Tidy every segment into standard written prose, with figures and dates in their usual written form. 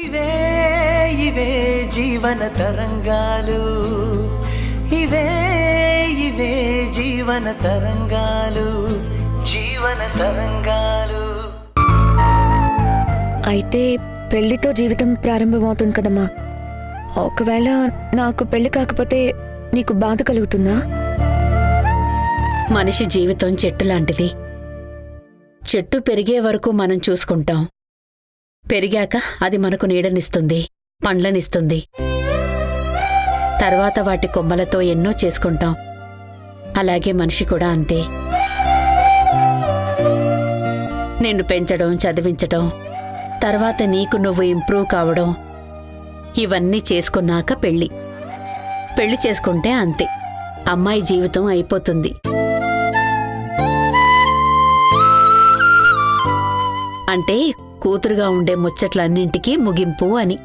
ఇవే ఇవే జీవన తరంగాలు, ఇవే ఇవే జీవన తరంగాలు, జీవన తరంగాలు. అయితే పెళ్లితో జీవితం ప్రారంభమవుతుంది కదమ్మా. ఒకవేళ నాకు పెళ్లి కాకపోతే నీకు బాధ కలుగుతుందా? మనిషి జీవితం చెట్టు లాంటిది. చెట్టు పెరిగే వరకు మనం చూసుకుంటాం. పెరిగాక అది మనకు నీడనిస్తుంది, పండ్లనిస్తుంది. తర్వాత వాటి కొమ్మలతో ఎన్నో చేసుకుంటాం. అలాగే మనిషి కూడా అంతే. నిన్ను పెంచడం, చదివించడం, తర్వాత నీకు నువ్వు ఇంప్రూవ్ కావడం, ఇవన్నీ చేసుకున్నాక పెళ్లి చేసుకుంటే అంతే, అమ్మాయి జీవితం అయిపోతుంది. అంటే కూతురుగా ఉండే ముచ్చట్లన్నింటికీ ముగింపు అని.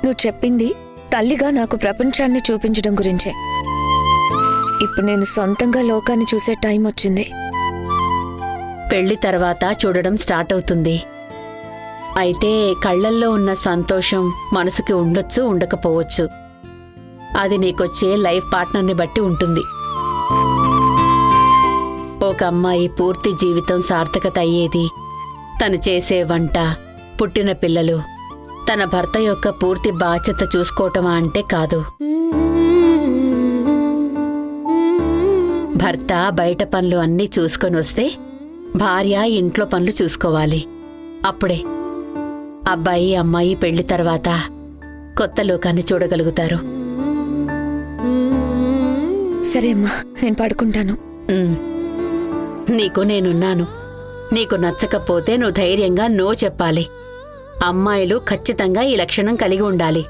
నువ్వు చెప్పింది తల్లిగా నాకు ప్రపంచాన్ని చూపించడం గురించే. ఇప్పుడు నేను సొంతంగా లోకాన్ని చూసే టైం వచ్చింది. పెళ్లి తర్వాత చూడడం స్టార్ట్ అవుతుంది. అయితే కళ్లల్లో ఉన్న సంతోషం మనసుకి ఉండొచ్చు, ఉండకపోవచ్చు. అది నీకొచ్చే లైఫ్ పార్ట్నర్ని బట్టి ఉంటుంది. ఒక అమ్మాయి పూర్తి జీవితం సార్థకత అయ్యేది తను చేసే వంట, పుట్టిన పిల్లలు, తన భర్త యొక్క పూర్తి బాధ్యత చూసుకోవటమా అంటే కాదు. భర్త బయట పనులు అన్నీ చూసుకొని వస్తే భార్య ఇంట్లో పనులు చూసుకోవాలి. అప్పుడే అబ్బాయి అమ్మాయి పెళ్లి తర్వాత కొత్త లోకాన్ని చూడగలుగుతారు. సరే అమ్మా, నేను పడుకుంటాను. నీకు నేనున్నాను. నీకు నచ్చకపోతే నువ్వు ధైర్యంగా నో చెప్పాలి. అమ్మాయిలు ఖచ్చితంగా ఈ లక్షణం కలిగి ఉండాలి.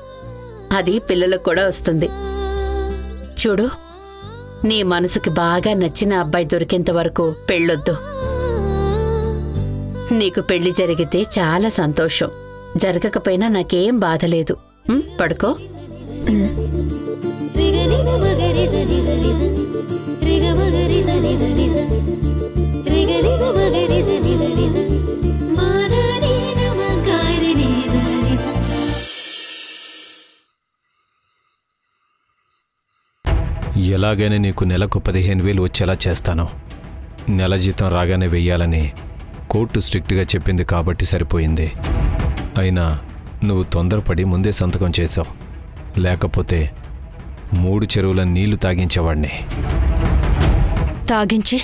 అది పిల్లలకు కూడా వస్తుంది. చూడు, నీ మనసుకి బాగా నచ్చిన అబ్బాయి దొరికేంత వరకు పెళ్ళొద్దు. నీకు పెళ్లి జరిగితే చాలా సంతోషం, జరగకపోయినా నాకేం బాధలేదు. పడుకో. ఎలాగైనా నీకు నెలకు 15,000 వచ్చేలా చేస్తాను. నెల జీతం రాగానే వెయ్యాలని కోర్టు స్ట్రిక్ట్గా చెప్పింది కాబట్టి సరిపోయింది. అయినా నువ్వు తొందరపడి ముందే సంతకం చేశావు. లేకపోతే 3 చెరువుల నీళ్లు తాగించేవాడిని. తాగించి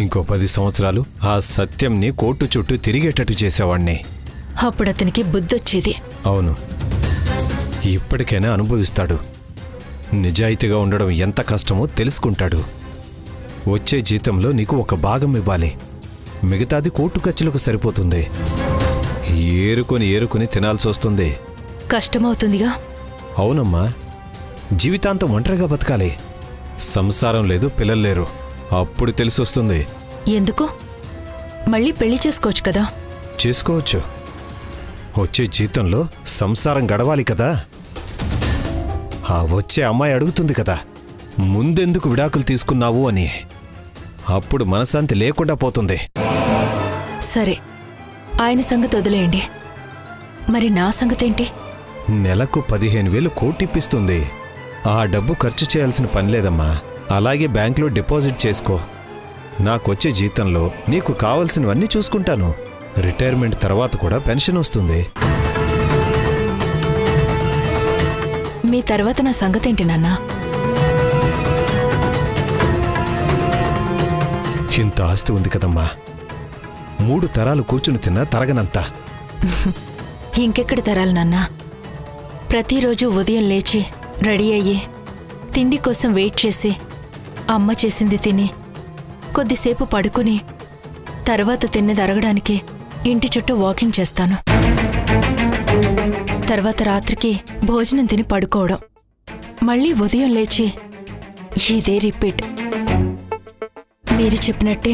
ఇంకో 10 సంవత్సరాలు ఆ సత్యంని కోర్టు చుట్టూ తిరిగేటట్టు చేసేవాణ్ణి. అప్పుడతనికి బుద్ధొచ్చేది. అవును, ఇప్పటికైనా అనుభవిస్తాడు. నిజాయితీగా ఉండడం ఎంత కష్టమో తెలుసుకుంటాడు. వచ్చే జీతంలో నీకు ఒక భాగం ఇవ్వాలి. మిగతాది కోర్టు ఖర్చులకు సరిపోతుంది. ఏరుకొని తినాల్సి వస్తుంది. కష్టమవుతుందిగా. అవునమ్మా, జీవితాంతం ఒంటరిగా బతకాలి. సంసారం లేదు, పిల్లలు లేరు. అప్పుడు తెలిసొస్తుంది. ఎందుకు? మళ్ళీ పెళ్లి చేసుకోవచ్చు కదా. చేసుకోవచ్చు. వచ్చే జీతంలో సంసారం గడవాలి కదా. ఆ వచ్చే అమ్మాయి అడుగుతుంది కదా, ముందెందుకు విడాకులు తీసుకున్నావు అని. అప్పుడు మనశాంతి లేకుండా పోతుంది. సరే, ఆయన సంగతి వదిలేయండి. మరి నా సంగతేంటి? నెలకు 15,000 కోటిప్పిస్తుంది. ఆ డబ్బు ఖర్చు చేయాల్సిన పనిలేదమ్మా. అలాగే బ్యాంకులో డిపాజిట్ చేసుకో. నాకొచ్చే జీతంలో నీకు కావలసినవన్నీ చూసుకుంటాను. రిటైర్మెంట్ తర్వాత కూడా పెన్షన్ వస్తుంది. మీ తర్వాత నా సంగతేంటి నాన్నా? ఇంత ఆస్తి ఉంది కదమ్మా, 3 తరాలు కూర్చుని తిన్నా తరగనంత. ఇంకెక్కడి తరాలు నాన్నా? ప్రతిరోజు ఉదయం లేచి రెడీ అయ్యి తిండి కోసం వెయిట్ చేసి అమ్మ చేసింది తిని కొద్దిసేపు పడుకుని తర్వాత తిన్నది అరగడానికి ఇంటి చుట్టూ వాకింగ్ చేస్తాను. తర్వాత రాత్రికి భోజనం తిని పడుకోవడం, మళ్ళీ ఉదయం లేచి ఇదే రిపీట్. మీరు చెప్పినట్టే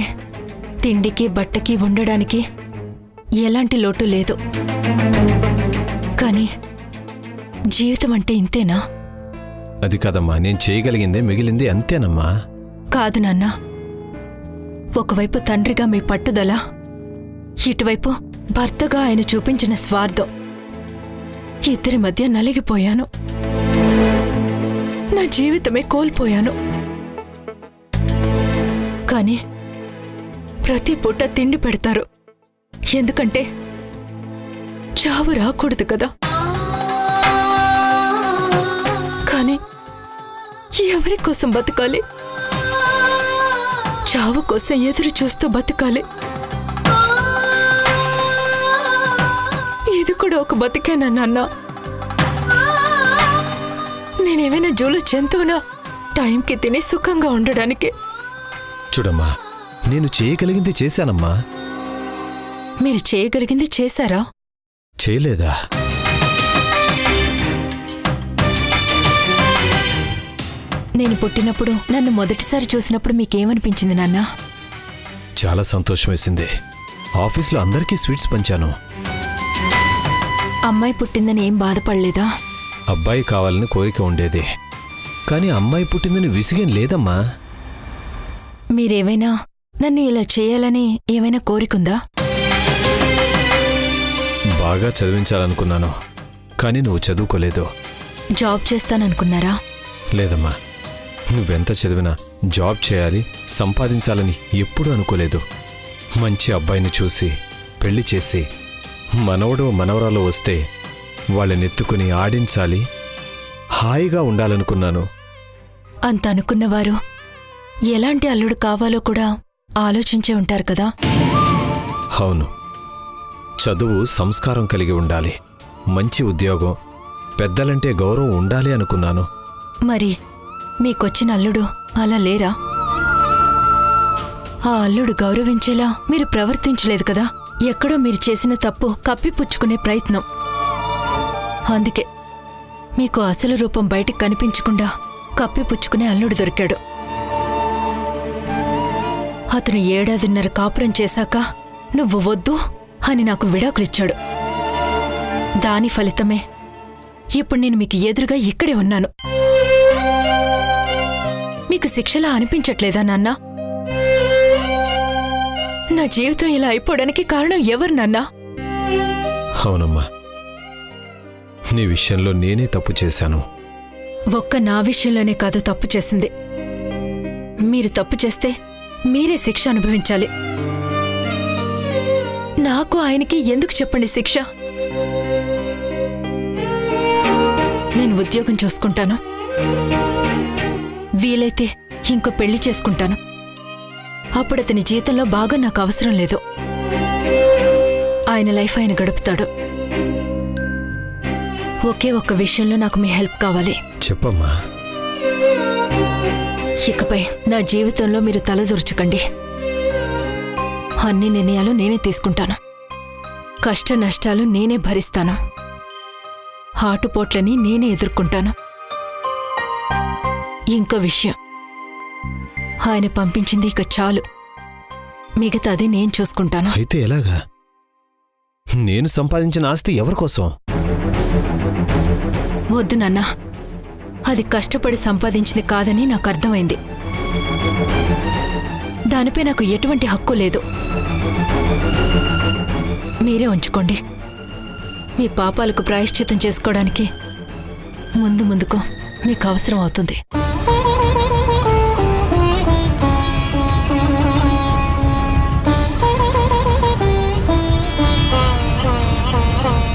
తిండికి బట్టకి ఉండడానికి ఎలాంటి లోటు లేదు. కానీ జీవితం అంటే ఇంతేనా? అది కాదమ్మా, నేను చేయగలిగిందే మిగిలింది అంతేనమ్మా. కాదు నాన్నా, ఒకవైపు తండ్రిగా మీ పట్టుదల, ఇటువైపు భర్తగా ఆయన చూపించిన స్వార్థం, ఇద్దరి మధ్య నలిగిపోయాను. నా జీవితమే కోల్పోయాను. కానీ ప్రతి పూట తిండి పెడతారు, ఎందుకంటే చావు రాకూడదు కదా. కానీ ఎవరి కోసం బతకాలి? చావు కోసం ఎదురు చూస్తూ బతకాలి. ఇది కూడా ఒక బతికేనా నాన్న? నేనేమైనా జోలు జంతువునా టైంకి తిని సుఖంగా ఉండడానికి? చూడమ్మా, నేను చేయగలిగింది చేశానమ్మా. మీరు చేయగలిగింది చేశారా? చేయలేదా? నేను పుట్టినప్పుడు, నన్ను మొదటిసారి చూసినప్పుడు మీకేమనిపించింది నాన్న? చాలా సంతోషం వేసింది. ఆఫీస్లో అందరికీ స్వీట్స్ పంచాను. అమ్మాయి పుట్టిందని ఏం బాధపడలేదా? అబ్బాయి కావాలని కోరిక ఉండేది, కానీ అమ్మాయి పుట్టిందని విసిగేం లేదమ్మా. మీరేమైనా నన్ను ఇలా చేయాలని ఏమైనా కోరికుందా? బాగా చదివించాలనుకున్నాను, కానీ నువ్వు చదువుకోలేదు. జాబ్ చేస్తాననుకున్నారా? లేదమ్మా, నువ్వెంత చదివినా జాబ్ చేయాలి, సంపాదించాలని ఎప్పుడూ అనుకోలేదు. మంచి అబ్బాయిని చూసి పెళ్లి చేసి మనవడో మనవరాలో వస్తే వాళ్ళనెత్తుకుని ఆడించాలి, హాయిగా ఉండాలనుకున్నాను. అంత అనుకున్నవారు ఎలాంటి అల్లుడు కావాలో కూడా ఆలోచించే ఉంటారు కదా. అవును, చదువు సంస్కారం కలిగి ఉండాలి, మంచి ఉద్యోగం, పెద్దలంటే గౌరవం ఉండాలి అనుకున్నాను. మరి మీకొచ్చిన అల్లుడు అలా లేరా? ఆ అల్లుడు గౌరవించేలా మీరు ప్రవర్తించలేదు కదా. ఎక్కడో మీరు చేసిన తప్పు కప్పిపుచ్చుకునే ప్రయత్నం. అందుకే మీకు అసలు రూపం బయటికి కనిపించకుండా కప్పిపుచ్చుకునే అల్లుడు దొరికాడు. అతను 7.5 కాపురం చేశాక నువ్వు వద్దు అని నాకు విడాకులిచ్చాడు. దాని ఫలితమే ఇప్పుడు నేను మీకు ఎదురుగా ఇక్కడే ఉన్నాను. మీకు శిక్షలా అనిపించట్లేదా నాన్నా? నా జీవితం ఇలా అయిపోవడానికి కారణం ఎవరు నాన్నా? అవునమ్మా, నీ విషయంలో నేనే తప్పు చేశాను. ఒక్క నా విషయంలోనే కాదు తప్పు చేసింది. మీరు తప్పు చేస్తే మీరే శిక్ష అనుభవించాలి. నాకు ఆయనకి ఎందుకు చెప్పండి శిక్ష? నేను ఉద్యోగం చూసుకుంటాను, వీలైతే ఇంకో పెళ్లి చేసుకుంటాను. అప్పుడు అతని జీవితంలో బాగా నాకు అవసరం లేదు. ఆయన లైఫ్ ఆయన గడుపుతాడు. ఒకే ఒక్క విషయంలో నాకు మీ హెల్ప్ కావాలి. చెప్పమ్మా. ఇకపై నా జీవితంలో మీరు తలదూర్చకండి. అన్ని నిర్ణయాలు నేనే తీసుకుంటాను. కష్ట నష్టాలు నేనే భరిస్తాను. ఆటుపోట్లని నేనే ఎదుర్కొంటాను. ఇంకో విషయం, ఆయన పంపించింది ఇక చాలు, మిగతాది నేను చూసుకుంటాను. అయితే ఎలాగా? నేను సంపాదించిన ఆస్తి ఎవరికోసం? వద్దు నాన్నా, అది కష్టపడి సంపాదించింది కాదని నాకు అర్థమైంది. దానిపై నాకు ఎటువంటి హక్కు లేదు. మీరే ఉంచుకోండి. మీ పాపాలకు ప్రాయశ్చిత్తం చేసుకోవడానికి ముందుకు మీకు అవసరం అవుతుంది.